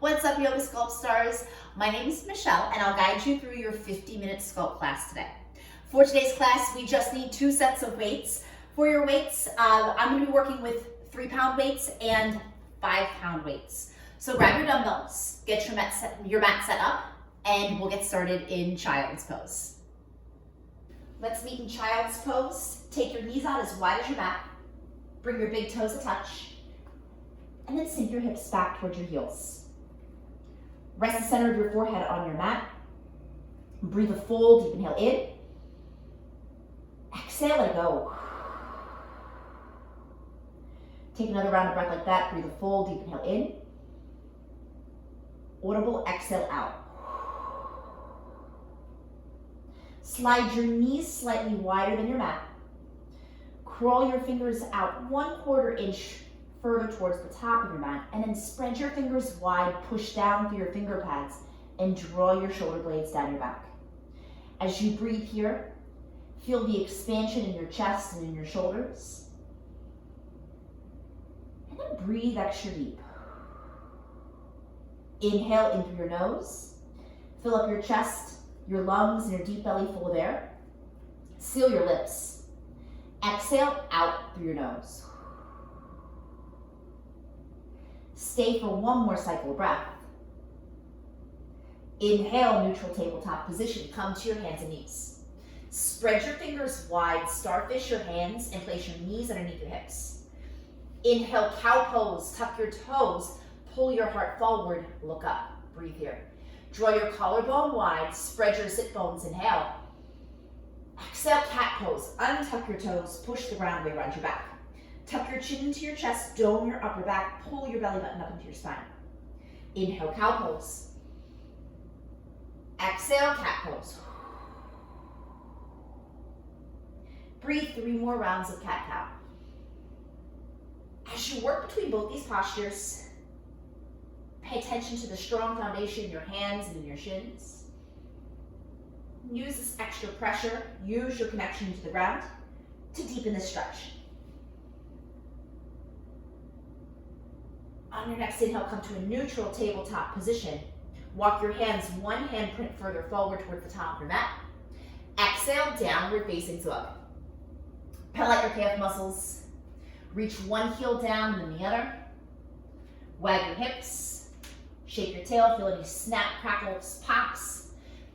What's up, Yoga Sculpt stars? My name is Michelle, and I'll guide you through your 50-minute sculpt class today. For today's class, we just need 2 sets of weights. For your weights, I'm going to be working with 3-pound weights and 5-pound weights. So grab your dumbbells, get your mat set up, and we'll get started in child's pose. Let's meet in child's pose. Take your knees out as wide as your mat. Bring your big toes a touch, and then sink your hips back towards your heels. Rest the center of your forehead on your mat. Breathe a full deep inhale in. Exhale, let it go. Take another round of breath like that. Breathe a full deep inhale in. Audible exhale out. Slide your knees slightly wider than your mat. Crawl your fingers out 1/4 inch further towards the top of your mat, and then spread your fingers wide, push down through your finger pads, and draw your shoulder blades down your back. As you breathe here, feel the expansion in your chest and in your shoulders. And then breathe extra deep. Inhale in through your nose. Fill up your chest, your lungs, and your deep belly full of air. Seal your lips. Exhale out through your nose. Stay for one more cycle of breath. Inhale, neutral tabletop position. Come to your hands and knees. Spread your fingers wide, starfish your hands, and place your knees underneath your hips. Inhale, cow pose. Tuck your toes. Pull your heart forward. Look up. Breathe here. Draw your collarbone wide. Spread your sit bones. Inhale. Exhale, cat pose. Untuck your toes. Push the ground way around your back. Tuck your chin into your chest, dome your upper back, pull your belly button up into your spine. Inhale, cow pose. Exhale, cat pose. Breathe 3 more rounds of cat-cow. As you work between both these postures, pay attention to the strong foundation in your hands and in your shins. Use this extra pressure, use your connection to the ground to deepen this stretch. On your next inhale, come to a neutral tabletop position. Walk your hands 1 handprint further forward towards the top of your mat. Exhale, downward facing dog. Pedal out your calf muscles. Reach one heel down and then the other. Wag your hips. Shake your tail, feel any snap, crackles, pops.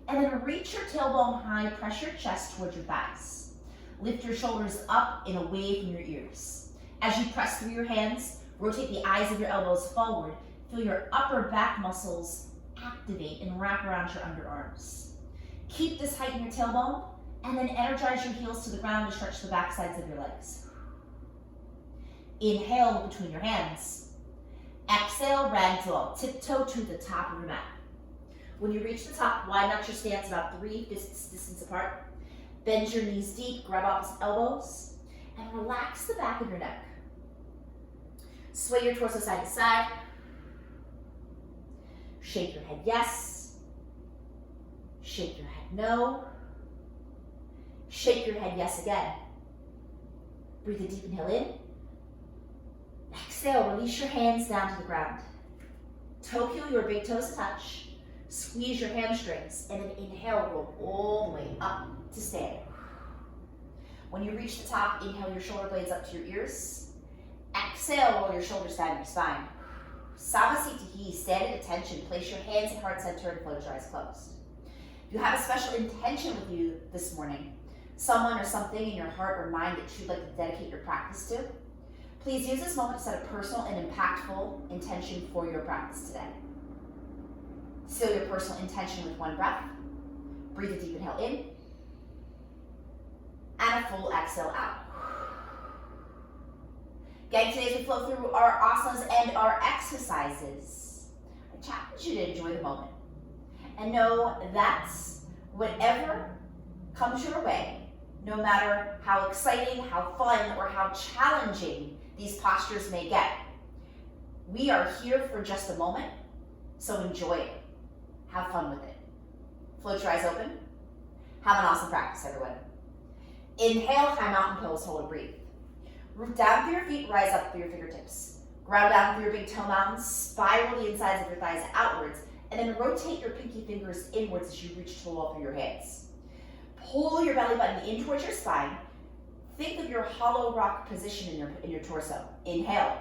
And then reach your tailbone high, press your chest towards your thighs. Lift your shoulders up and away from your ears. As you press through your hands, rotate the eyes of your elbows forward. Feel your upper back muscles activate and wrap around your underarms. Keep this height in your tailbone, and then energize your heels to the ground to stretch the back sides of your legs. Inhale between your hands. Exhale, ragdoll. Tiptoe to the top of your mat. When you reach the top, widen out your stance about 3 fists distance apart. Bend your knees deep, grab opposite elbows, and relax the back of your neck. Sway your torso side to side. Shake your head yes. Shake your head no. Shake your head yes again. Breathe a deep inhale in. Exhale, release your hands down to the ground. Toe heel your big toes touch. Squeeze your hamstrings, and then inhale, roll all the way up to standing. When you reach the top, inhale your shoulder blades up to your ears. Exhale, roll your shoulders down your spine. Savasitihi, stand at attention. Place your hands at heart center and close your eyes closed. If you have a special intention with you this morning, someone or something in your heart or mind that you'd like to dedicate your practice to, please use this moment to set a personal and impactful intention for your practice today. Seal your personal intention with 1 breath. Breathe a deep inhale in, and a full exhale out. Again, today as we flow through our asanas and our exercises, I challenge you to enjoy the moment. And know that whatever comes your way, no matter how exciting, how fun, or how challenging these postures may get, we are here for just a moment, so enjoy it. Have fun with it. Float your eyes open. Have an awesome practice, everyone. Inhale, high mountain pose, hold and breathe. Root down through your feet, rise up through your fingertips. Ground down through your big toe mountains, spiral the insides of your thighs outwards, and then rotate your pinky fingers inwards as you reach to the wall through your hands. Pull your belly button in towards your spine. Think of your hollow rock position in your torso. Inhale.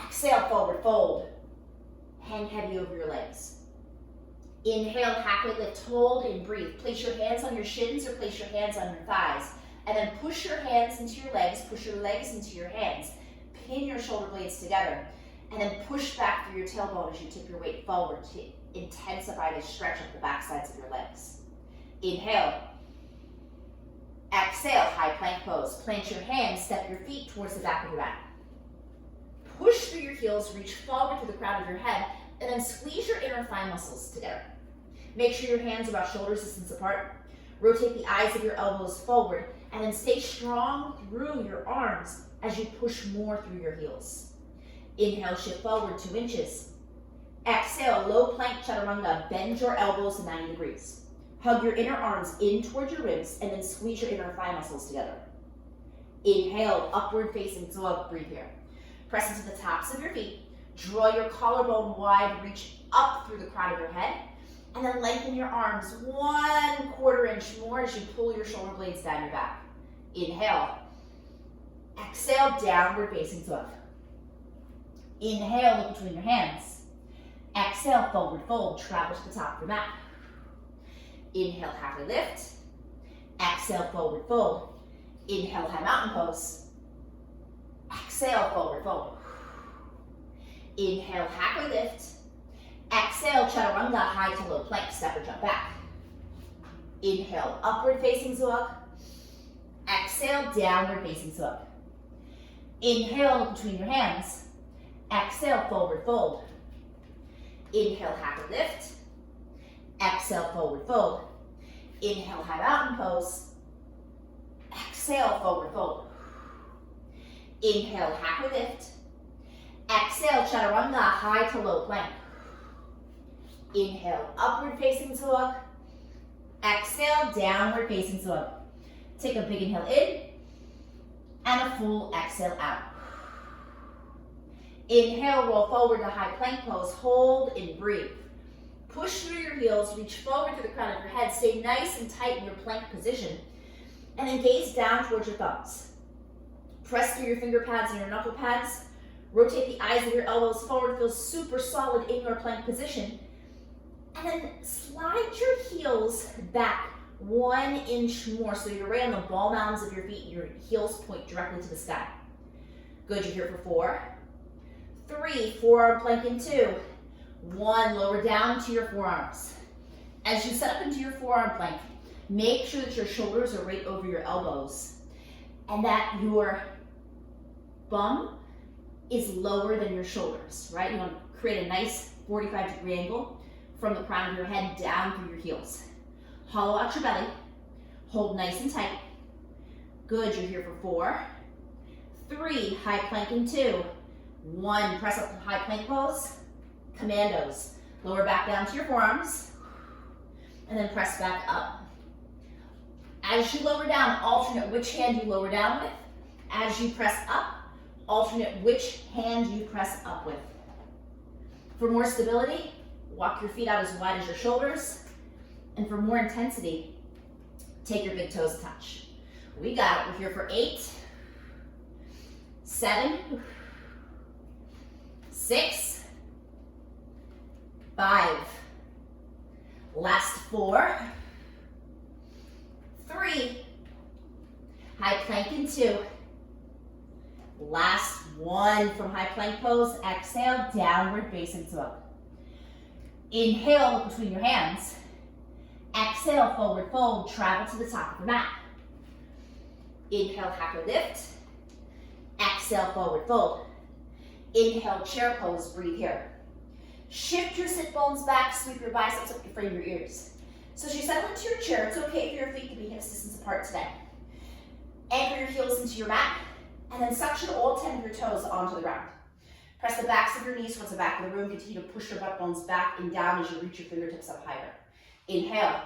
Exhale, forward fold. Hang heavy over your legs. Inhale, halfway lift, hold and breathe. Place your hands on your shins or place your hands on your thighs. And then push your hands into your legs, push your legs into your hands. Pin your shoulder blades together. And then push back through your tailbone as you tip your weight forward to intensify the stretch of the back sides of your legs. Inhale. Exhale, high plank pose. Plant your hands, step your feet towards the back of your mat. Push through your heels, reach forward to the crown of your head, and then squeeze your inner thigh muscles together. Make sure your hands are about shoulder distance apart. Rotate the eyes of your elbows forward, and then stay strong through your arms as you push more through your heels. Inhale, shift forward 2 inches. Exhale, low plank chaturanga. Bend your elbows to 90 degrees. Hug your inner arms in towards your ribs, and then squeeze your inner thigh muscles together. Inhale, upward facing dog. Breathe here. Press into the tops of your feet. Draw your collarbone wide, reach up through the crown of your head, and then lengthen your arms 1/4 inch more as you pull your shoulder blades down your back. Inhale. Exhale, downward facing dog. Inhale, look between your hands. Exhale, forward fold, travel to the top of your mat. Inhale, halfway lift. Exhale, forward fold. Inhale, high mountain pose. Exhale, forward fold. Inhale, halfway lift. Exhale, chaturanga, high to low plank, step or jump back. Inhale, upward facing dog. Exhale, downward facing dog. Inhale, look between your hands. Exhale, forward fold. Inhale, halfway lift. Exhale, forward fold. Inhale, high mountain pose. Exhale, forward fold. Inhale, halfway lift. Exhale, chaturanga, high to low plank. Inhale, upward facing dog. Exhale, downward facing dog. Take a big inhale in and a full exhale out. Inhale, roll forward to high plank pose. Hold and breathe. Push through your heels, reach forward to the crown of your head. Stay nice and tight in your plank position. And then gaze down towards your thumbs. Press through your finger pads and your knuckle pads. Rotate the eyes of your elbows forward. Feel super solid in your plank position. And then slide your heels back 1 inch more so you're right on the ball mounds of your feet. Your heels point directly to the sky. Good, you're here for 4, 3, forearm plank in 2, 1, lower down to your forearms. As you set up into your forearm plank, make sure that your shoulders are right over your elbows and that your bum is lower than your shoulders, right? You want to create a nice 45-degree angle from the crown of your head down through your heels. Hollow out your belly. Hold nice and tight. Good, you're here for 4, 3, high plank in 2, 1, press up to high plank pose. Commandos. Lower back down to your forearms. And then press back up. As you lower down, alternate which hand you lower down with. As you press up, alternate which hand you press up with. For more stability, walk your feet out as wide as your shoulders. And for more intensity, take your big toes touch. We got it. We're here for 8, 7, 6, 5, last 4, 3, high plank in 2, last 1 from high plank pose. Exhale, downward facing dog. Inhale, look between your hands. Exhale, forward fold, travel to the top of the mat. Inhale, halfway lift. Exhale, forward fold. Inhale, chair pose, breathe here. Shift your sit bones back, sweep your biceps up, frame your ears. So as you settle into your chair, it's okay for your feet to be hip distance apart today. Anchor your heels into your mat, and then suction all 10 of your toes onto the ground. Press the backs of your knees towards the back of the room. Continue to push your butt bones back and down as you reach your fingertips up higher. Inhale.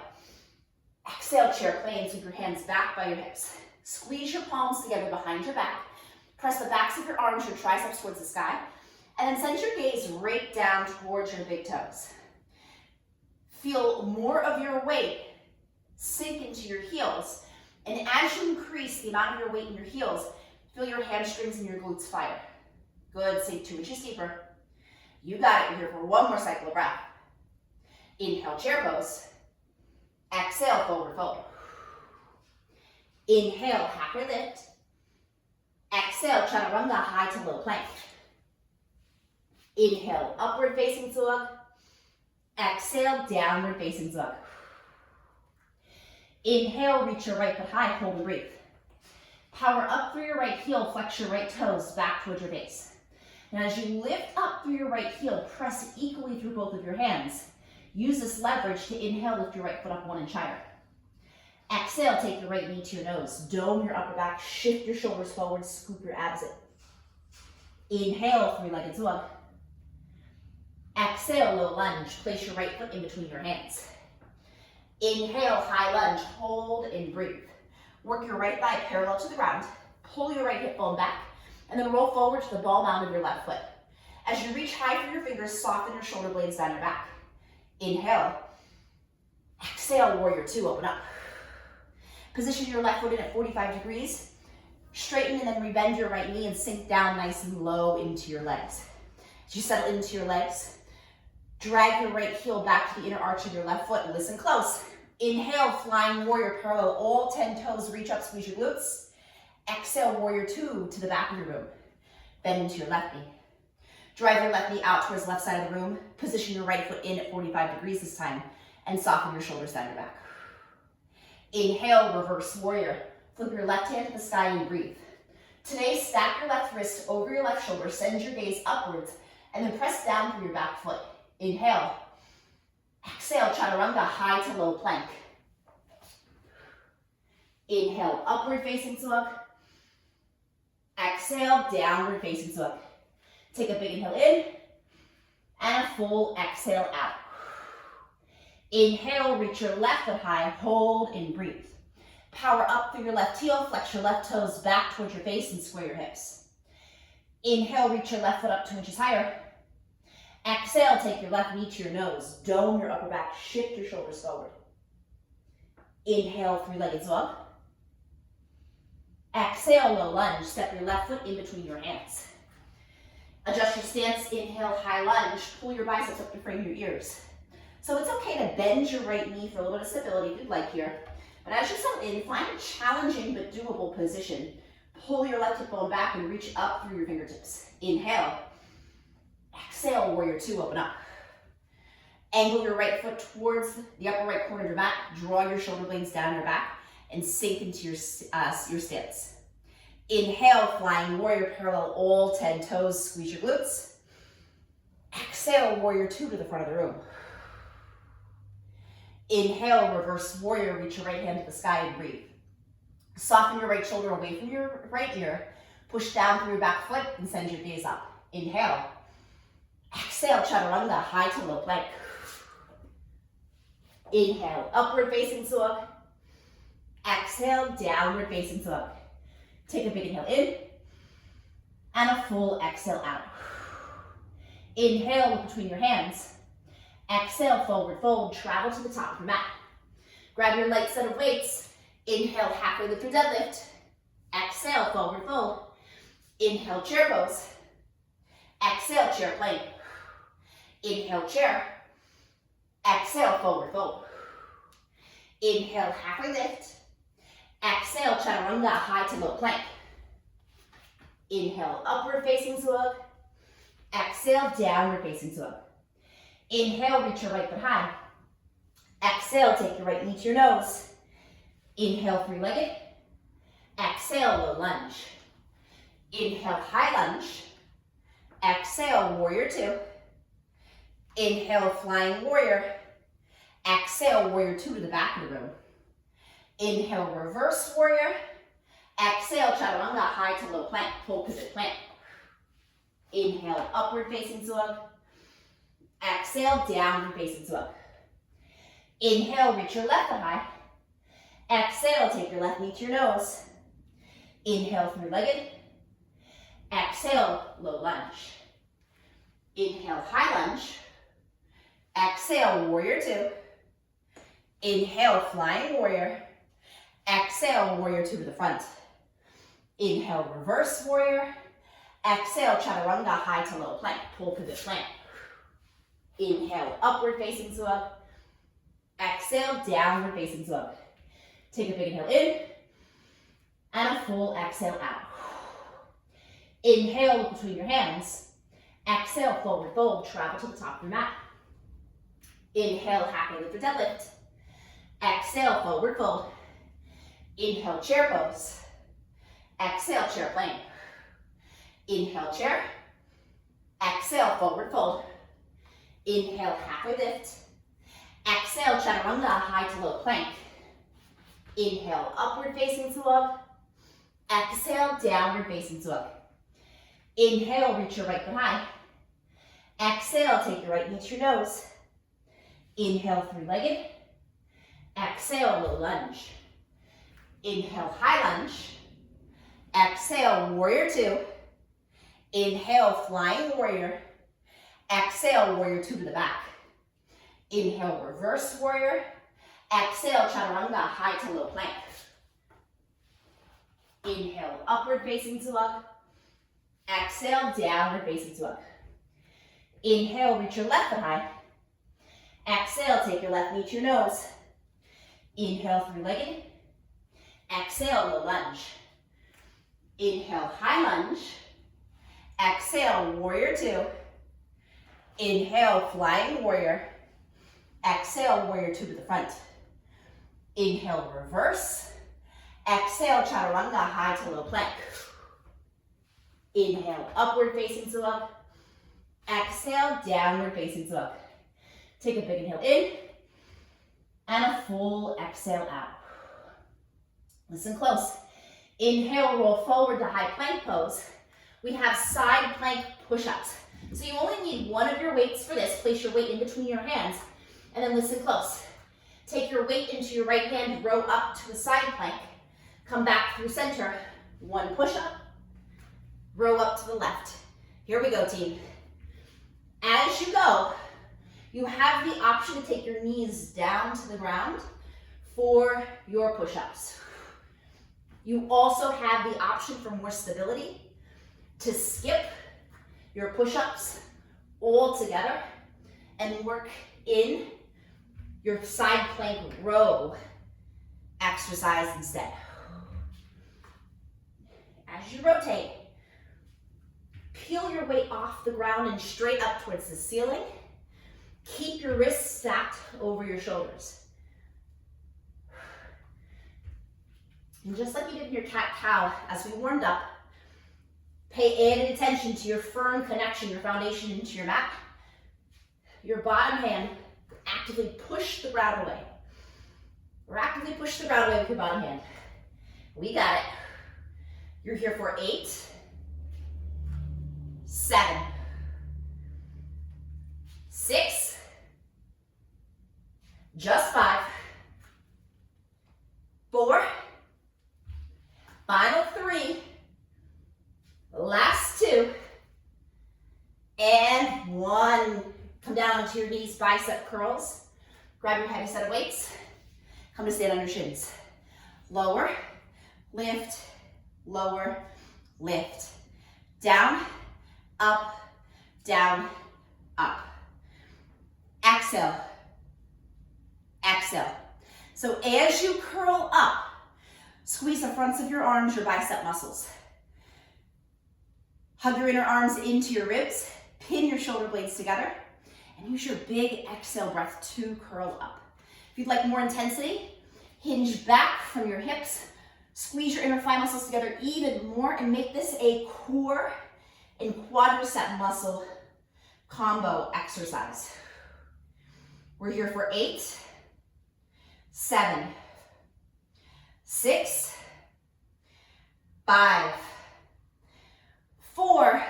Exhale, chair plane. Sweep your hands back by your hips. Squeeze your palms together behind your back. Press the backs of your arms, your triceps towards the sky, and then send your gaze right down towards your big toes. Feel more of your weight sink into your heels, and as you increase the amount of your weight in your heels, feel your hamstrings and your glutes fire. Good, sink 2 inches deeper. You got it. You're here for one more cycle of breath. Inhale, chair pose. Exhale, forward fold. Inhale, halfway lift. Exhale, chaturanga, high to low plank. Inhale, upward facing dog. Exhale, downward facing dog. Inhale, reach your right foot high, hold and breathe. Power up through your right heel, flex your right toes back towards your base. Now as you lift up through your right heel, press equally through both of your hands. Use this leverage to inhale, lift your right foot up 1 inch higher. Exhale, take your right knee to your nose. Dome your upper back, shift your shoulders forward, scoop your abs in. Inhale, three-legged dog. Exhale, low lunge. Place your right foot in between your hands. Inhale, high lunge. Hold and breathe. Work your right thigh parallel to the ground. Pull your right hip bone back, and then roll forward to the ball mound of your left foot. As you reach high through your fingers, soften your shoulder blades down your back. Inhale. Exhale, warrior two, open up. Position your left foot in at 45 degrees. Straighten and then rebend your right knee and sink down nice and low into your legs. As you settle into your legs, drag your right heel back to the inner arch of your left foot and listen close. Inhale, flying warrior parallel, all 10 toes, reach up, squeeze your glutes. Exhale, warrior two to the back of your room. Bend into your left knee. Drive your left knee out towards the left side of the room. Position your right foot in at 45 degrees this time and soften your shoulders down your back. Inhale, reverse warrior. Flip your left hand to the sky and breathe. Today, stack your left wrist over your left shoulder, send your gaze upwards, and then press down through your back foot. Inhale. Exhale, chaturanga, high to low plank. Inhale, upward facing dog. Exhale, downward facing dog. Take a big inhale in, and a full exhale out. Inhale, reach your left foot high, hold and breathe. Power up through your left heel, flex your left toes back towards your face and square your hips. Inhale, reach your left foot up 2 inches higher. Exhale, take your left knee to your nose. Dome your upper back, shift your shoulders forward. Inhale, three-legged dog. Exhale, low lunge. Step your left foot in between your hands. Adjust your stance, inhale, high lunge. Pull your biceps up to frame your ears. So it's okay to bend your right knee for a little bit of stability if you'd like here. But as you settle in, find a challenging but doable position. Pull your left hip bone back and reach up through your fingertips. Inhale. Exhale, warrior two, open up. Angle your right foot towards the upper right corner of your mat. Draw your shoulder blades down your back and sink into your stance. Inhale, flying warrior parallel, all 10 toes, squeeze your glutes. Exhale, warrior two to the front of the room. Inhale, reverse warrior, reach your right hand to the sky and breathe. Soften your right shoulder away from your right ear. Push down through your back foot and send your gaze up. Inhale. Exhale, chaturanga, high to low plank. Inhale, upward facing dog. Exhale, downward facing dog. Take a big inhale in and a full exhale out. Inhale, look between your hands. Exhale, forward fold, travel to the top of your mat. Grab your light set of weights. Inhale, halfway lift or deadlift. Exhale, forward fold. Inhale, chair pose. Exhale, chair plank. Inhale, chair. Exhale, forward fold. Inhale, halfway lift. Exhale, chaturanga, high to low plank. Inhale, upward facing dog. Exhale, downward facing dog. Inhale, reach your right foot high. Exhale, take your right knee to your nose. Inhale, three-legged. Exhale, low lunge. Inhale, high lunge. Exhale, warrior two. Inhale, flying warrior. Exhale, warrior two to the back of the room. Inhale, reverse warrior. Exhale, chaturanga, high to low plank, full pivot plank. Inhale, upward facing dog. Exhale, downward facing dog. Inhale, reach your left foot high. Exhale, take your left knee to your nose. Inhale, three-legged. Exhale, low lunge. Inhale, high lunge. Exhale, warrior two. Inhale, flying warrior. Exhale, warrior two to the front. Inhale, reverse warrior. Exhale, chaturanga, high to low plank. Pull pivot plank. Inhale, upward facing slug. Exhale, downward facing slug. Take a big inhale in. And a full exhale out. Inhale, look between your hands. Exhale, forward fold, travel to the top of your mat. Inhale, happy lift or deadlift. Exhale, forward fold. Inhale, chair pose. Exhale, chair plank. Inhale, chair. Exhale, forward fold. Inhale, halfway lift. Exhale, chaturanga, high to low plank. Inhale, upward facing slug. Exhale, downward facing slug. Inhale, reach your right foot high. Exhale, take your right knee to your nose. Inhale, three-legged. Exhale, low lunge. Inhale, high lunge. Exhale, warrior two. Inhale, flying warrior. Exhale, warrior two to the back. Inhale, reverse warrior. Exhale, chaturanga, high to low plank. Inhale, upward facing slug. Exhale, downward facing slug. Inhale, reach your left foot high. Exhale, take your left knee to your nose. Inhale, three-legged. Exhale, low lunge. Inhale, high lunge. Exhale, warrior two. Inhale, flying warrior. Exhale, warrior two to the front. Inhale, reverse. Exhale, chaturanga, high to low plank. Inhale, upward facing slug. Exhale, downward facing slug. Take a big inhale in. And a full exhale out. Listen close. Inhale, roll forward to high plank pose. We have side plank push-ups. So you only need one of your weights for this. Place your weight in between your hands. And then listen close. Take your weight into your right hand, row up to a side plank. Come back through center. One push-up. Row up to the left. Here we go, team. As you go, you have the option to take your knees down to the ground for your push-ups. You also have the option for more stability to skip your push-ups all together and work in your side plank row exercise instead. As you rotate, peel your weight off the ground and straight up towards the ceiling. Keep your wrists stacked over your shoulders. And just like you did in your cat-cow as we warmed up, pay added attention to your firm connection, your foundation into your mat. Your bottom hand, actively push the ground away. Or actively push the ground away with your bottom hand. We got it. You're here for 8, 7, 6, just 5, 4, final 3, last 2, and 1. Come down onto your knees, bicep curls. Grab your heavy set of weights. Come to stand on your shins. Lower, lift, lower, lift. Down, up, down, up. Exhale, exhale. So as you curl up, squeeze the fronts of your arms, your bicep muscles. Hug your inner arms into your ribs, pin your shoulder blades together, and use your big exhale breath to curl up. If you'd like more intensity, hinge back from your hips, squeeze your inner thigh muscles together even more, and make this a core and quadricep muscle combo exercise. We're here for 8, 7, 6, 5, 4,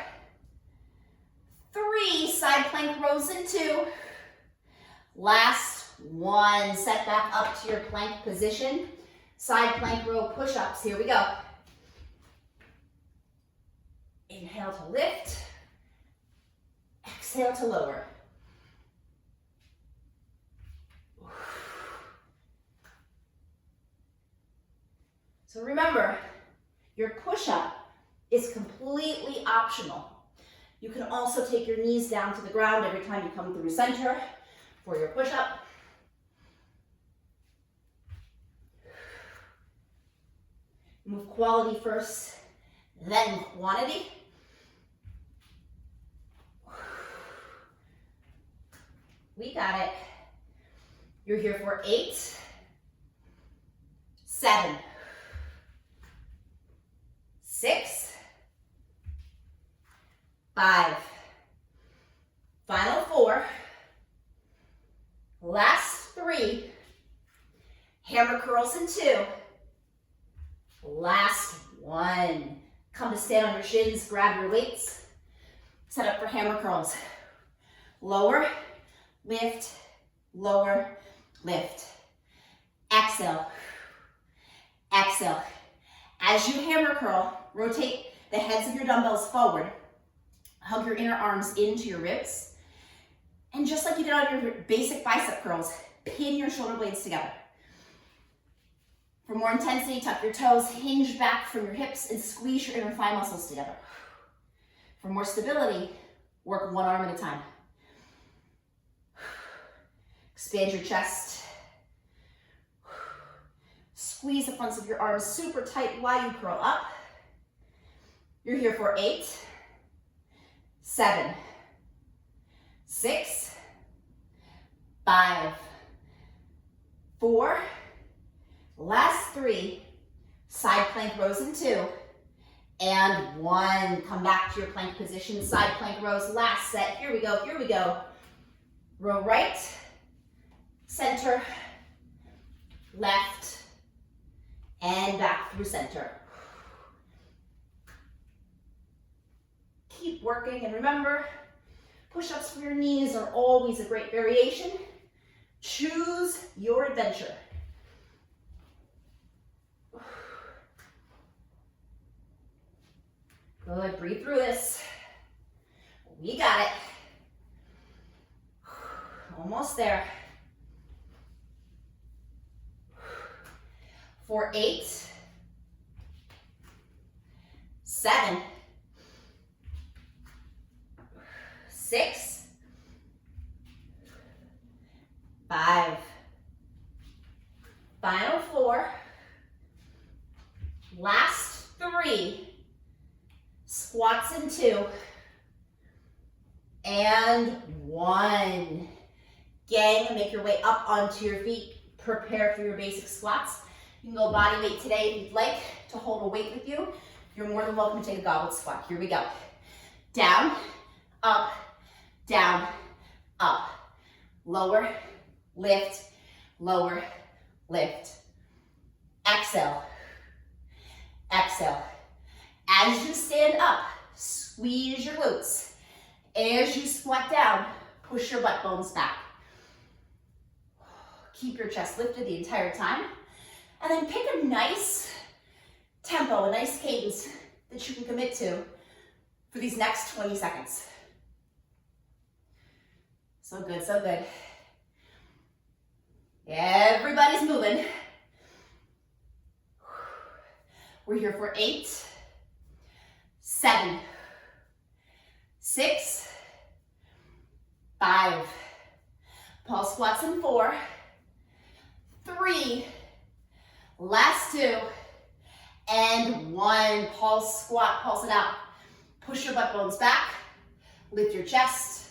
3, side plank rows in 2. Last 1, set back up to your plank position. Side plank row push-ups, here we go. Inhale to lift. Exhale to lower. So remember, your push-up is completely optional. You can also take your knees down to the ground every time you come through center for your push-up. Move quality first, then quantity. We got it. You're here for 8, 7, 6, 5, final 4, last 3, hammer curls in 2, last 1. Come to stand on your shins, grab your weights, set up for hammer curls. Lower, lift, lower, lift. Exhale, exhale. As you hammer curl, rotate the heads of your dumbbells forward. Hug your inner arms into your ribs. And just like you did on your basic bicep curls, pin your shoulder blades together. For more intensity, tuck your toes, hinge back from your hips, and squeeze your inner thigh muscles together. For more stability, work one arm at a time. Expand your chest. Squeeze the fronts of your arms super tight while you curl up. You're here for 8, 7, 6, 5, 4, last 3, side plank rows in 2, and 1. Come back to your plank position, side plank rows, last set. Here we go, here we go. Row right, center, left, and back through center. Keep working, and remember, push-ups for your knees are always a great variation. Choose your adventure. Good, breathe through this. We got it. Almost there. For 8, 7, 6, 5, final 4, last 3, squats in 2, and 1. Gang, make your way up onto your feet. Prepare for your basic squats. You can go body weight today if you'd like to hold a weight with you. You're more than welcome to take a goblet squat. Here we go. Down, up, down, up. Lower, lift, lower, lift. Exhale, exhale. As you stand up, squeeze your glutes. As you squat down, push your butt bones back. Keep your chest lifted the entire time. And then pick a nice tempo, a nice cadence that you can commit to for these next 20 seconds. So good, so good. Everybody's moving. We're here for 8, 7, 6, 5. Pulse squats in 4, 3, last 2, and 1. Pulse squat, pulse it out. Push your butt bones back, lift your chest,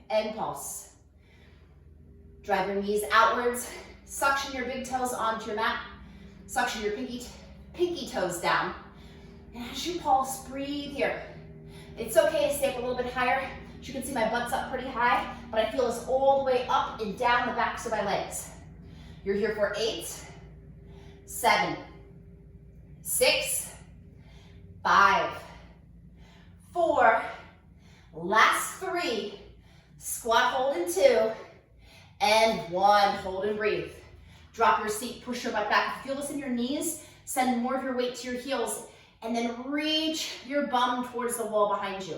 and pulse. Drive your knees outwards, suction your big toes onto your mat, suction your pinky toes down. And as you pulse, breathe here. It's okay to stay up a little bit higher. As you can see, my butt's up pretty high, but I feel this all the way up and down the backs of my legs. You're here for 8, 7, 6, 5, 4, last 3, squat, hold in 2, and 1, hold and breathe. Drop your seat, push your butt back. If you feel this in your knees, send more of your weight to your heels And then reach your bum towards the wall behind you.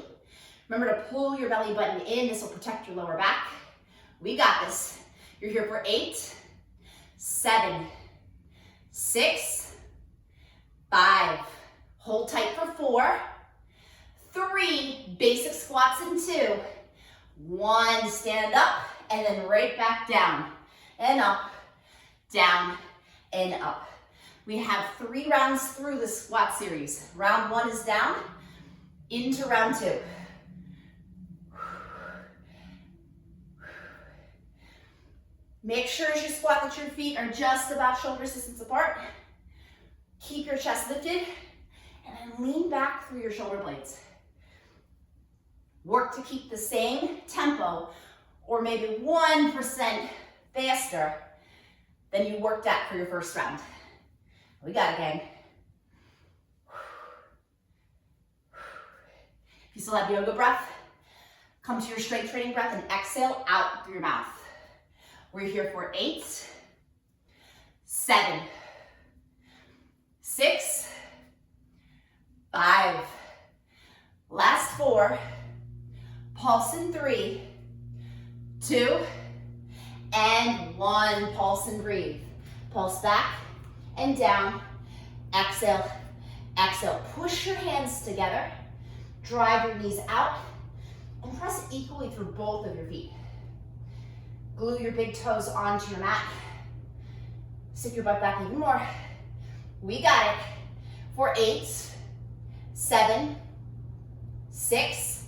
Remember to pull your belly button in. This will protect your lower back. We got this. You're here for 8, 7, 6, 5. Hold tight for 4, 3. Basic squats in 2. 1. Stand up and then right back down and up, down and up. We have 3 rounds through the squat series. Round 1 is down, into round 2. Make sure as you squat that your feet are just about shoulder distance apart. Keep your chest lifted and then lean back through your shoulder blades. Work to keep the same tempo or maybe 1% faster than you worked at for your first round. We got it, gang. If you still have yoga breath, come to your strength training breath and exhale out through your mouth. We're here for 8, 7, 6, 5. Last 4. Pulse in 3, 2, and 1. Pulse and breathe. Pulse back and down. Exhale, exhale. Push your hands together. Drive your knees out and press equally through both of your feet. Glue your big toes onto your mat. Stick your butt back even more. We got it. For 8, 7, 6,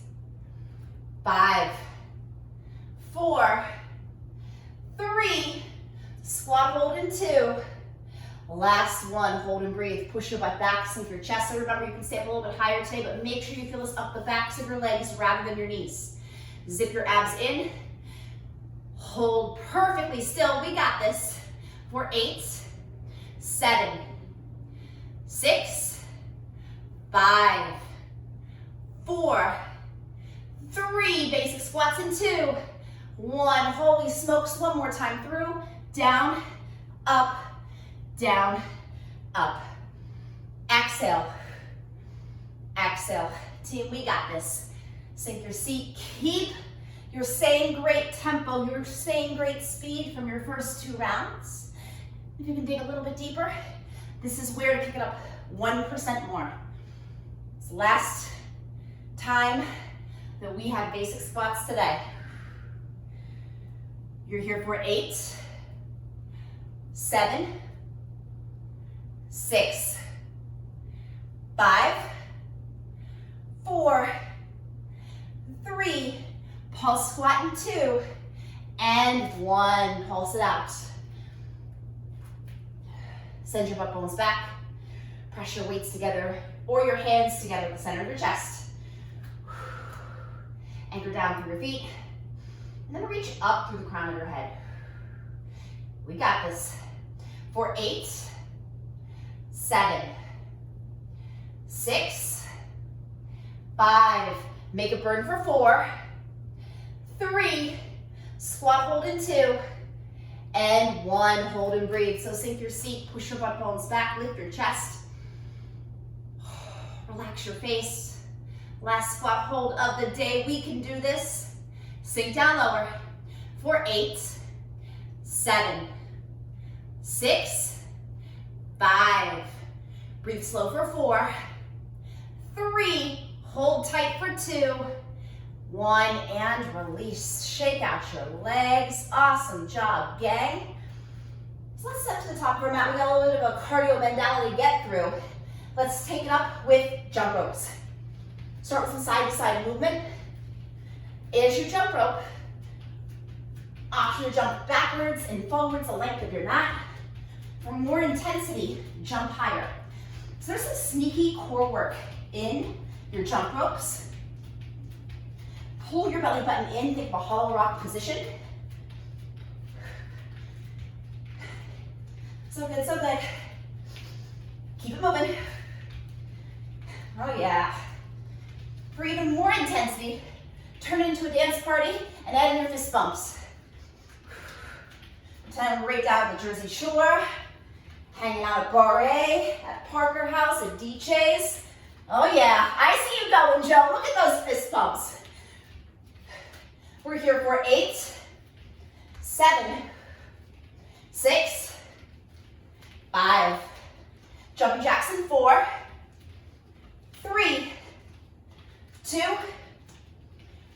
5, 4, 3, squat hold in 2. Last 1, hold and breathe. Push your butt back, sink your chest. So remember, you can stay up a little bit higher today, but make sure you feel this up the backs of your legs rather than your knees. Zip your abs in. Hold perfectly still. We got this. For 8, 7, 6, 5, 4, 3. Basic squats in 2. 1. Holy smokes. One more time through. Down, up, down, up. Exhale. Exhale. Team, we got this. Sink your seat. Keep your same great tempo, your same great speed from your first 2 rounds. If you can dig a little bit deeper, this is where to pick it up 1% more. It's the last time that we have basic squats today. You're here for 8, 7, 6, 5, 4, 3, pulse squat in 2, and 1, pulse it out. Send your butt bones back, press your weights together, or your hands together at the center of your chest. Anchor down through your feet, and then reach up through the crown of your head. We got this. For 8, 7, 6, 5, make a burn for 4, 3, squat hold in 2, and 1, hold and breathe. So sink your seat, push your butt bones back, lift your chest, relax your face. Last squat hold of the day. We can do this. Sink down lower. For 8, 7, 6, 5. Breathe slow for 4, 3, hold tight for 2, 1, and release. Shake out your legs. Awesome job, gang. So let's step to the top of our mat. We got a little bit of a cardio mentality to get through. Let's take it up with jump ropes. Start with some side-to-side movement. As you jump rope, option to jump backwards and forwards the length of your mat. For more intensity, jump higher. So there's some sneaky core work in your jump ropes. Pull your belly button in, think of a hollow rock position. So good, so good. Keep it moving. Oh yeah. For even more intensity, turn it into a dance party and add in your fist bumps. Pretend we're right down at the Jersey Shore Hanging out at Bar A, at Parker House, at DJ's. Oh yeah, I see you going, Joe. Look at those fist bumps. We're here for 8, 7, 6, 5. Jumping jacks in 4, 3, 2,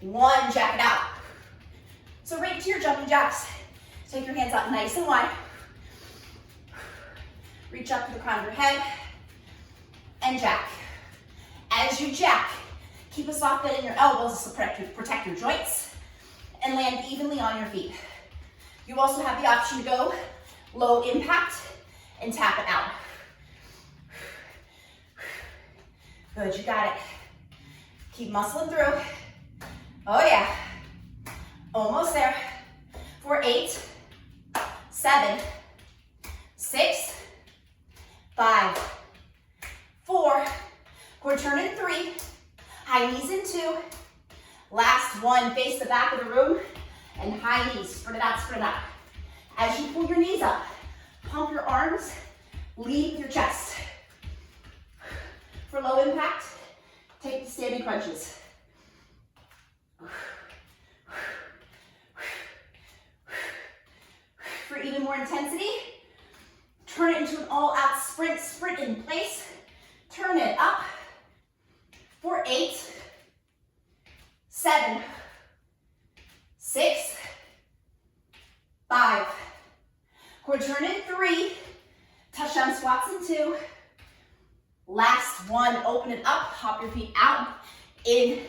1. Jack it out. So right into your jumping jacks. Take your hands out nice and wide. Reach up to the crown of your head and jack. As you jack, keep a soft bend in your elbows to protect your joints and land evenly on your feet. You also have the option to go low impact and tap it out. Good, you got it. Keep muscling through. Oh yeah. Almost there. For 8, 7, 6, 5, 4, quarter turn in 3, high knees in 2, last 1, face the back of the room, and high knees, spread it out, spread it out. As you pull your knees up, pump your arms, lead with your chest. For low impact, take the standing crunches. For even more intensity, turn it into an all-out sprint. Sprint in place. Turn it up. For 8, 7, 6, 5. Quarter turn in 3. Touchdown squats in 2. Last 1. Open it up. Hop your feet out. In,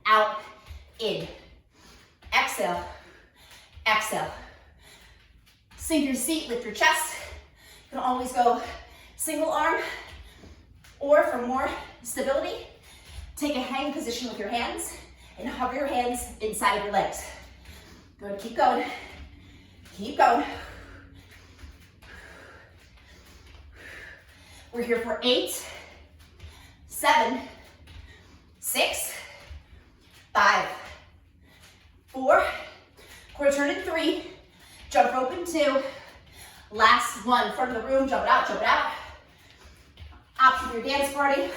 out, in. Exhale. Exhale. Sink your seat, lift your chest. You can always go single arm, or for more stability, take a hang position with your hands and hover your hands inside of your legs. Good, keep going. Keep going. We're here for 8, 7, 6, 5, 4, quarter turn in 3, jump rope in 2, last 1, front of the room, jump it out, jump it out. Option your dance party,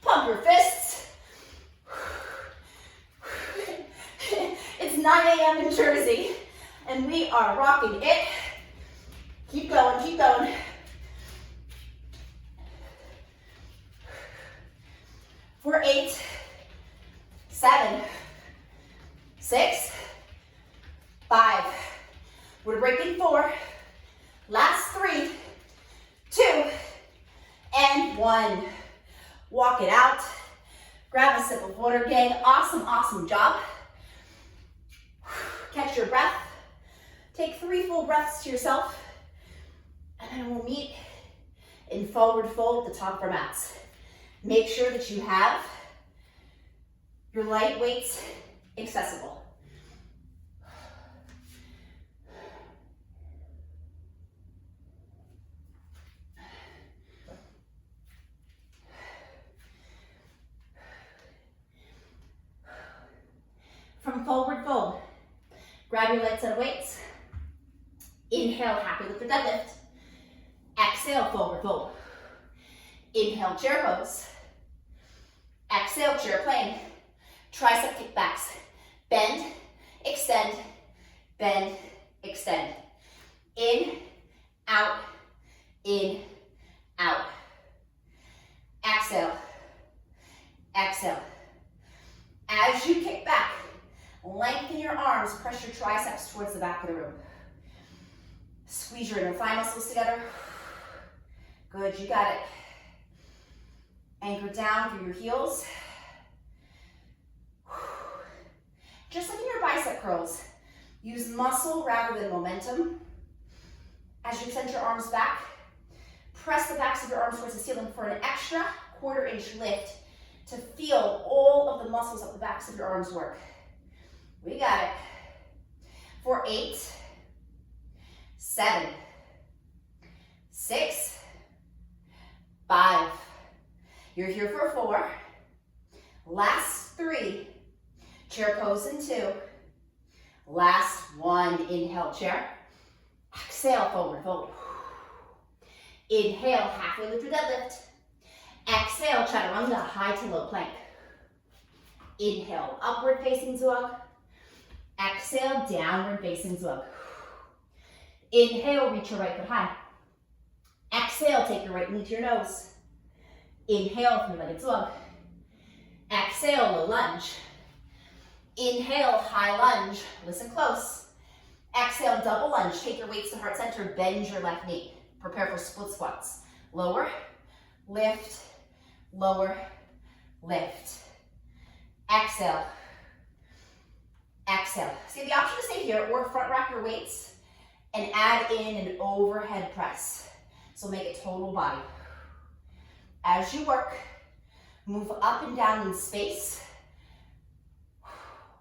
pump your fists. It's 9 a.m. in Jersey, and we are rocking it. Keep going, keep going. For 8, 7, 6, 5. We're breaking 4. Last 3, 2, and 1. Walk it out. Grab a sip of water, gang. Awesome, awesome job. Catch your breath. Take 3 full breaths to yourself. And then we'll meet in forward fold at the top of our mats. Make sure that you have your light weights accessible. From forward fold, grab your light set of weights. Inhale, happy lift or deadlift. Exhale, forward fold. Inhale, chair pose. Exhale, chair plank. Tricep kickbacks. Bend, extend, bend, extend. In, out, in, out. Exhale, exhale. As you kick back, lengthen your arms, press your triceps towards the back of the room. Squeeze your inner thigh muscles together. Good, you got it. Anchor down through your heels. Just like in your bicep curls, use muscle rather than momentum. As you extend your arms back, press the backs of your arms towards the ceiling for an extra 1/4 inch lift to feel all of the muscles of the backs of your arms work. We got it. For 8, 7, 6, 5. You're here for 4. Last 3. Chair pose in 2. Last 1. Inhale, chair. Exhale, forward fold. Inhale, halfway lift or deadlift. Exhale, chaturanga, high to low plank. Inhale, upward facing dog. Exhale, downward facing dog. Inhale, reach your right foot high. Exhale, take your right knee to your nose. Inhale, three-legged dog. Exhale, low lunge. Inhale, high lunge. Listen close. Exhale, double lunge. Take your weights to heart center. Bend your left knee. Prepare for split squats. Lower, lift, lower, lift. Exhale, exhale. So you have the option to stay here or front rack your weights and add in an overhead press. So make it total body. As you work, move up and down in space.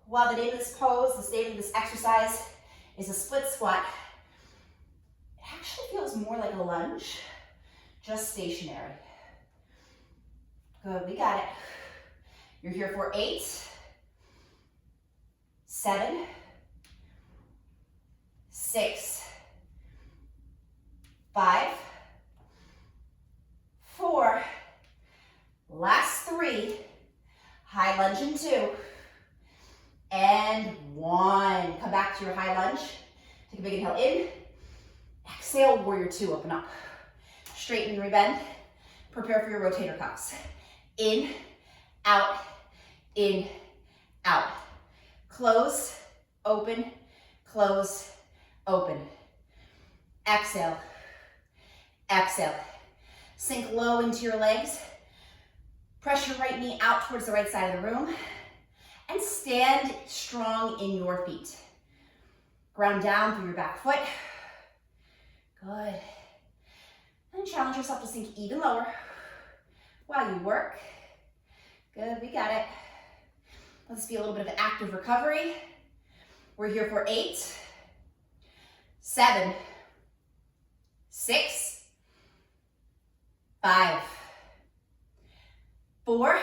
While the name of this pose, the name of this exercise is a split squat, it actually feels more like a lunge, just stationary. Good, we got it. You're here for 8, 7, 6, 5, 4, last 3, high lunge in 2, and 1. Come back to your high lunge. Take a big inhale in. Exhale, warrior 2, open up. Straighten and rebend. Prepare for your rotator cuffs. In, out, in, out. Close, open, close, open. Exhale, exhale. Sink low into your legs. Press your right knee out towards the right side of the room. And stand strong in your feet. Ground down through your back foot. Good. And challenge yourself to sink even lower while you work. Good, we got it. Let's be a little bit of active recovery. We're here for 8, 7, 6, 5, 4,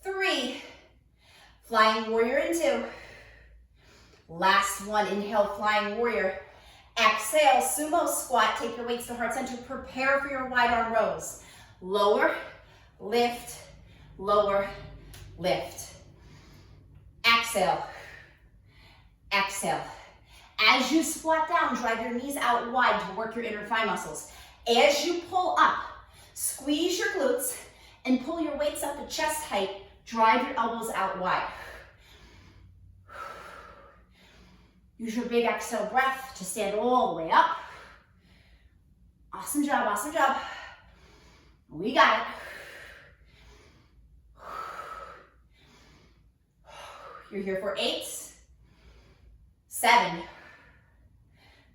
3, flying warrior in 2. Last one, inhale, flying warrior. Exhale, sumo squat. Take your weights to heart center. Prepare for your wide arm rows. Lower, lift, lower, lift. Exhale, exhale. As you squat down, drive your knees out wide to work your inner thigh muscles. As you pull up, squeeze your glutes and pull your weights up to chest height. Drive your elbows out wide. Use your big exhale breath to stand all the way up. Awesome job, awesome job. We got it. You're here for 8, 7,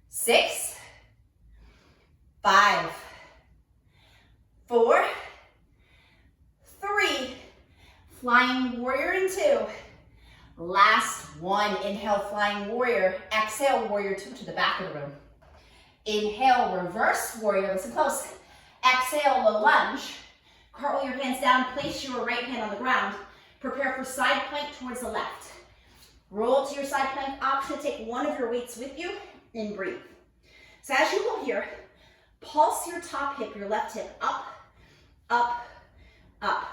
6, 5, 4, 3, flying warrior in 2. Last one, inhale, flying warrior. Exhale, warrior 2 to the back of the room. Inhale, reverse warrior, listen close. Exhale, low lunge. Cartwheel your hands down, place your right hand on the ground. Prepare for side plank towards the left. Roll to your side plank, option to take one of your weights with you and breathe. So as you roll here, pulse your top hip, your left hip, up, up, up.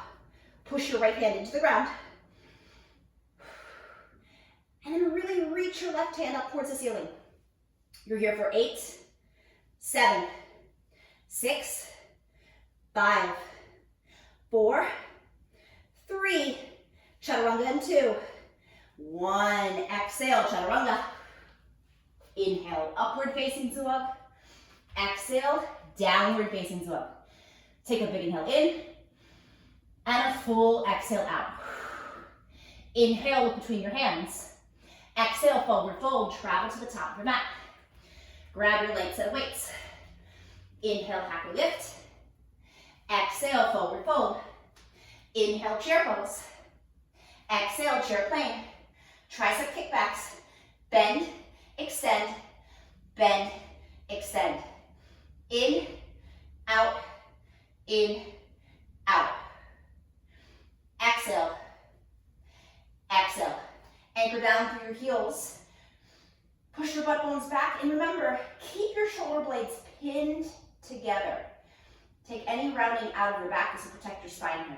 Push your right hand into the ground. And then really reach your left hand up towards the ceiling. You're here for 8, 7, 6, 5, 4, 3, chaturanga in 2, 1. Exhale, chaturanga. Inhale, upward facing dog. Exhale, downward facing dog. Take a big inhale in and a full exhale out. Inhale, look between your hands. Exhale, forward fold, travel to the top of your mat. Grab your light set of weights. Inhale, happy lift. Exhale, forward fold. Inhale, chair pose. Exhale, chair plank. Tricep kickbacks. Bend, extend, bend, extend. In, out, in, out. Exhale, exhale. Anchor down through your heels. Push your butt bones back, and remember, keep your shoulder blades pinned together. Take any rounding out of your back. This will protect your spine here.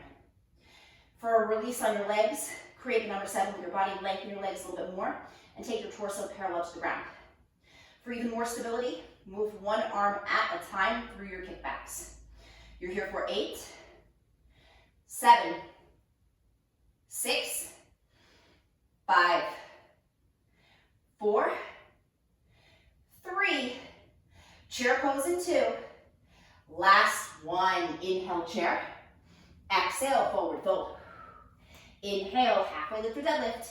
For a release on your legs, create the number 7 with your body. Lengthen your legs a little bit more and take your torso parallel to the ground. For even more stability, move one arm at a time through your kickbacks. You're here for 8, 7, 6, 5, 4, 3, chair pose in 2, last one, inhale chair, exhale forward fold, inhale halfway lift or deadlift,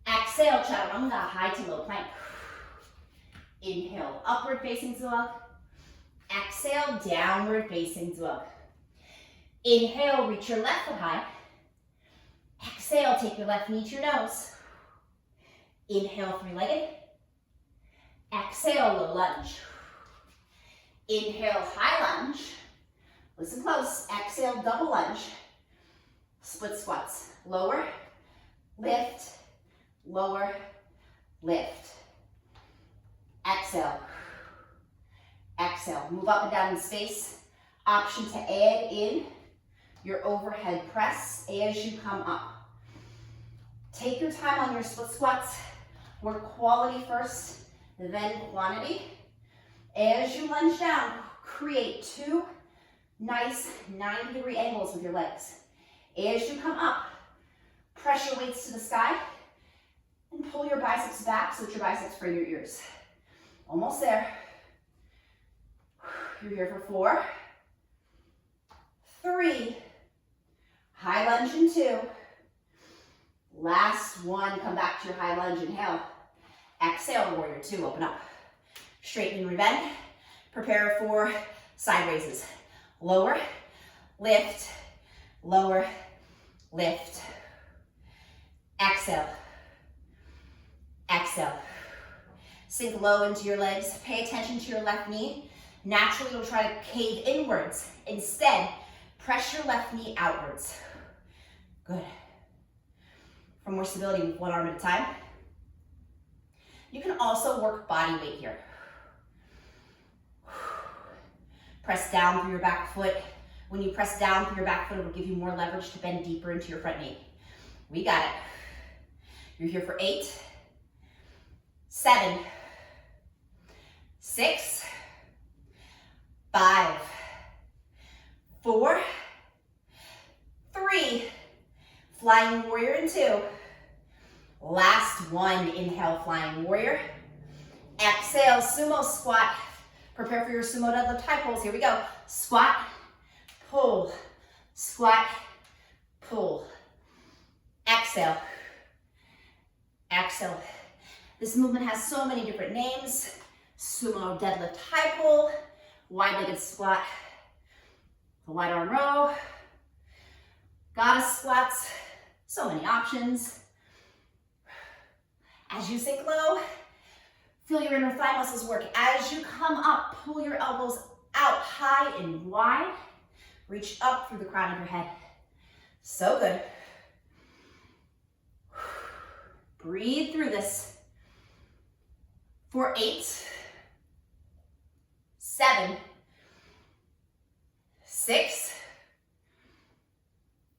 exhale chaturanga high to low plank, inhale upward facing dog, exhale downward facing dog, inhale reach your left foot high, exhale take your left knee to your nose, inhale three-legged, exhale low lunge, inhale high lunge, listen close, exhale double lunge, split squats, lower, lift, lower, lift, exhale, exhale, move up and down in space, option to add in your overhead press as you come up. Take your time on your split squats, work quality first, then quantity. As you lunge down, create 2 nice 90-degree angles with your legs. As you come up, press your weights to the sky and pull your biceps back so that your biceps frame your ears. Almost there. You're here for 4, 3, high lunge in 2, last one, come back to your high lunge, inhale, exhale, warrior 2, open up, straighten and rebend, prepare for side raises, lower, lift, lower, lift, exhale, exhale, sink low into your legs, pay attention to your left knee. Naturally, you'll try to cave inwards. Instead, press your left knee outwards. Good. For more stability, with one arm at a time. You can also work body weight here. Press down through your back foot. When you press down through your back foot, it will give you more leverage to bend deeper into your front knee. We got it. You're here for 8, 7, 6, 5, 4, 3, flying warrior in 2, last one, inhale flying warrior, exhale sumo squat, prepare for your sumo deadlift high pulls, here we go, squat, pull, squat, pull, exhale, exhale. This movement has so many different names, sumo deadlift high pull, wide-legged squat, the wide arm row, goddess squats, so many options. As you sink low, feel your inner thigh muscles work. As you come up, pull your elbows out high and wide, reach up through the crown of your head. So good. Breathe through this. For 8, 7, 6,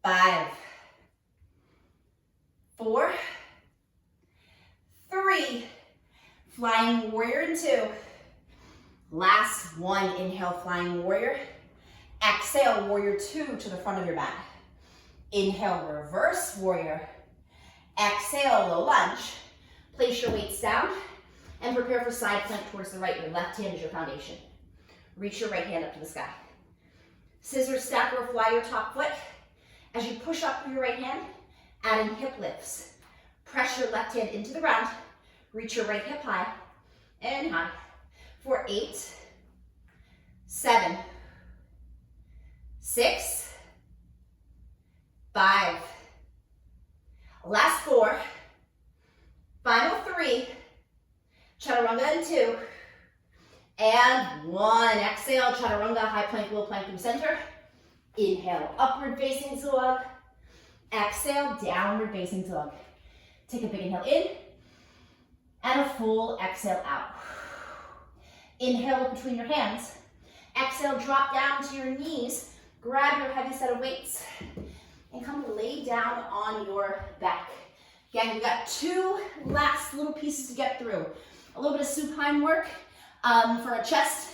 5, 4, 3, flying warrior in 2, last one, inhale flying warrior, exhale warrior 2 to the front of your mat, inhale reverse warrior, exhale low lunge, place your weights down, and prepare for side plank towards the right. Your left hand is your foundation. Reach your right hand up to the sky. Scissor stack or fly your top foot. As you push up through your right hand, add in hip lifts. Press your left hand into the ground. Reach your right hip high and high. For 8, 7, 6, 5, last 4, final 3, chaturanga in 2, and 1. Exhale, chaturanga, high plank, low plank through center. Inhale, upward facing dog. Exhale, downward facing dog. Take a big inhale in, and a full exhale out. Inhale, look between your hands. Exhale, drop down to your knees. Grab your heavy set of weights and come to lay down on your back. Again, we've got two last little pieces to get through. A little bit of supine work for our chest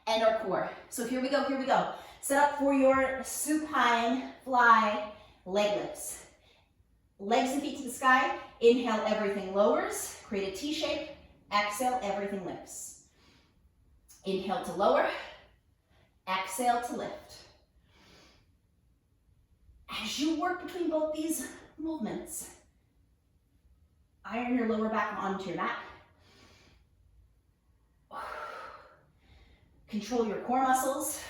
and our core. So here we go, here we go. Set up for your supine fly leg lifts. Legs and feet to the sky. Inhale, everything lowers. Create a T shape. Exhale, everything lifts. Inhale to lower. Exhale to lift. As you work between both these movements, iron your lower back onto your mat. Control your core muscles.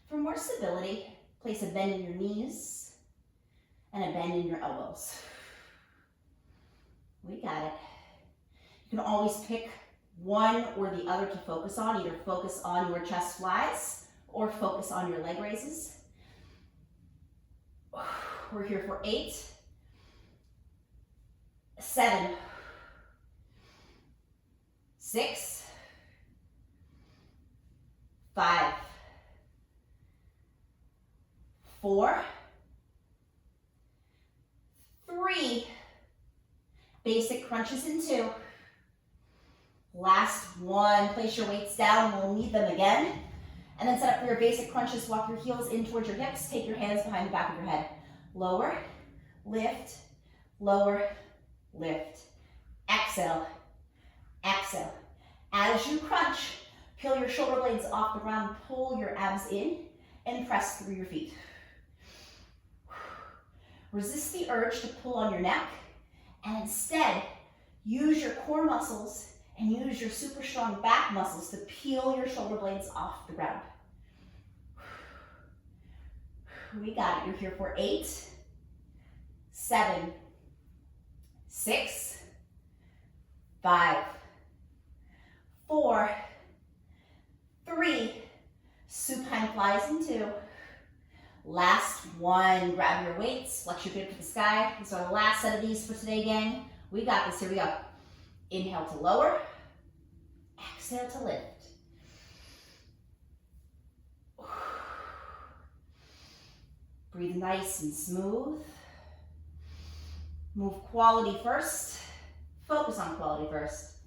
For more stability, place a bend in your knees and a bend in your elbows. We got it. You can always pick one or the other to focus on. Either focus on your chest flies or focus on your leg raises. We're here for 8, 7, 6, 5, 4, 3, basic crunches in 2. Last one, place your weights down, we'll need them again. And then set up for your basic crunches, walk your heels in towards your hips, take your hands behind the back of your head. Lower, lift, lower, lift. Exhale, exhale. As you crunch, peel your shoulder blades off the ground, pull your abs in, and press through your feet. Resist the urge to pull on your neck, and instead, use your core muscles and use your super strong back muscles to peel your shoulder blades off the ground. We got it. You're here for 8, 7, 6, 5, 4, 3, supine flies in 2. Last one, grab your weights, flex your feet to the sky. This is our last set of these for today, gang. We got this, here we go. Inhale to lower, exhale to lift. Breathe nice and smooth. Move quality first. Focus on quality first,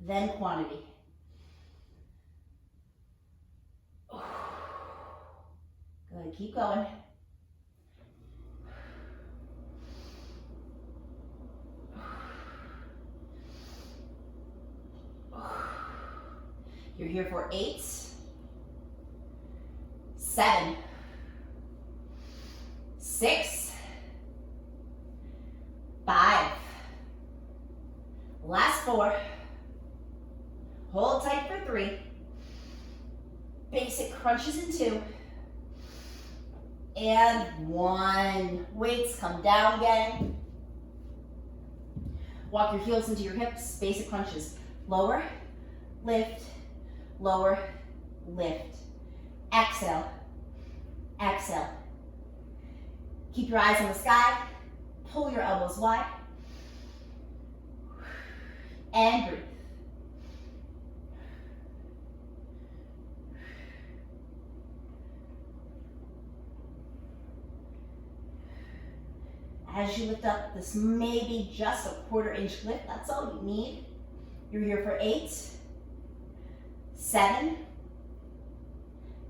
then quantity. Good, keep going. You're here for 8, 7, 6, 5, last 4, hold tight for 3, basic crunches in 2, and 1. Weights come down again. Walk your heels into your hips, basic crunches. Lower, lift, lower, lift. Exhale, exhale. Keep your eyes on the sky. Pull your elbows wide. And breathe. As you lift up, this may be just a 1/4 inch lift. That's all you need. You're here for 8, 7,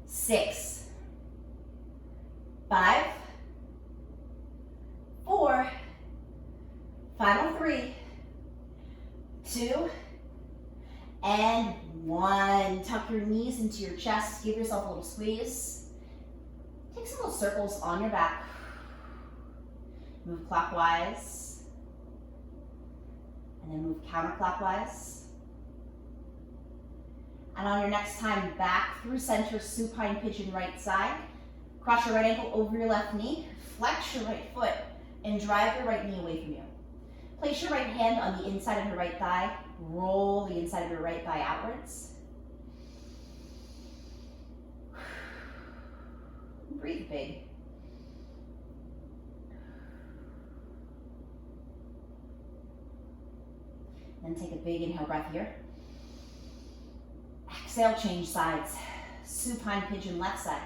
6, 5, 4, final 3, 2, and 1. Tuck your knees into your chest. Give yourself a little squeeze. Take some little circles on your back. Move clockwise, and then move counterclockwise. And on your next time, back through center, supine pigeon right side. Cross your right ankle over your left knee, flex your right foot, and drive your right knee away from you. Place your right hand on the inside of your right thigh, roll the inside of your right thigh outwards. Breathe big. Then take a big inhale breath here. Exhale, change sides. Supine pigeon left side.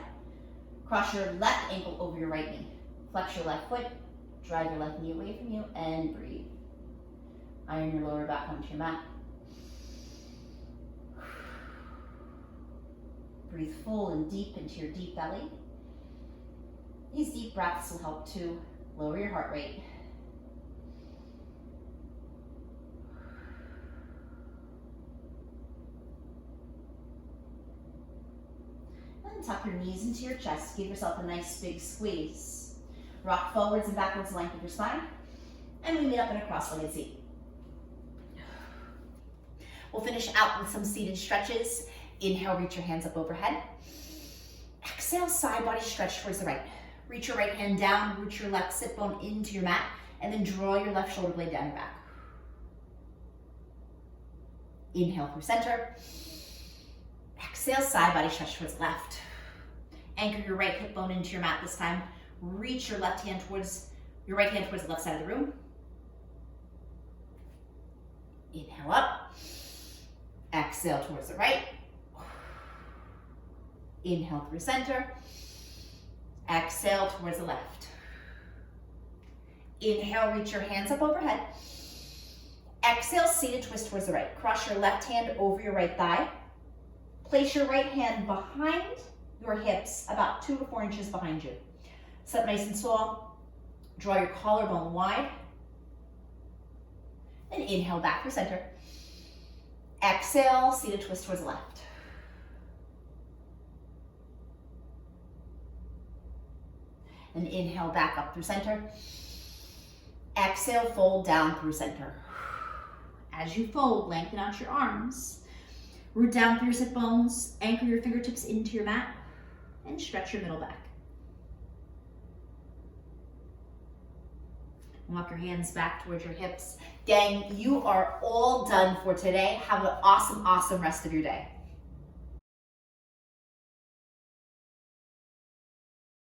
Cross your left ankle over your right knee. Flex your left foot. Drive your left knee away from you and breathe. Iron your lower back onto your mat. Breathe full and deep into your deep belly. These deep breaths will help to lower your heart rate. And tuck your knees into your chest. Give yourself a nice big squeeze. Rock forwards and backwards, lengthen your spine. And we meet up in a cross-legged seat. We'll finish out with some seated stretches. Inhale, reach your hands up overhead. Exhale, side body stretch towards the right. Reach your right hand down, root your left sit bone into your mat, and then draw your left shoulder blade down your back. Inhale through center. Exhale, side body stretch towards left. Anchor your right hip bone into your mat this time. Reach your right hand towards the left side of the room. Inhale up. Exhale towards the right. Inhale through center. Exhale towards the left. Inhale, reach your hands up overhead. Exhale, seated twist towards the right. Cross your left hand over your right thigh. Place your right hand behind your hips, about 2 to 4 inches behind you. Sit up nice and tall. Draw your collarbone wide. And inhale back through center. Exhale, seated twist towards the left. And inhale back up through center. Exhale, fold down through center. As you fold, lengthen out your arms. Root down through your sit bones. Anchor your fingertips into your mat. And stretch your middle back. Walk your hands back towards your hips. Gang, you are all done for today. Have an awesome, awesome rest of your day.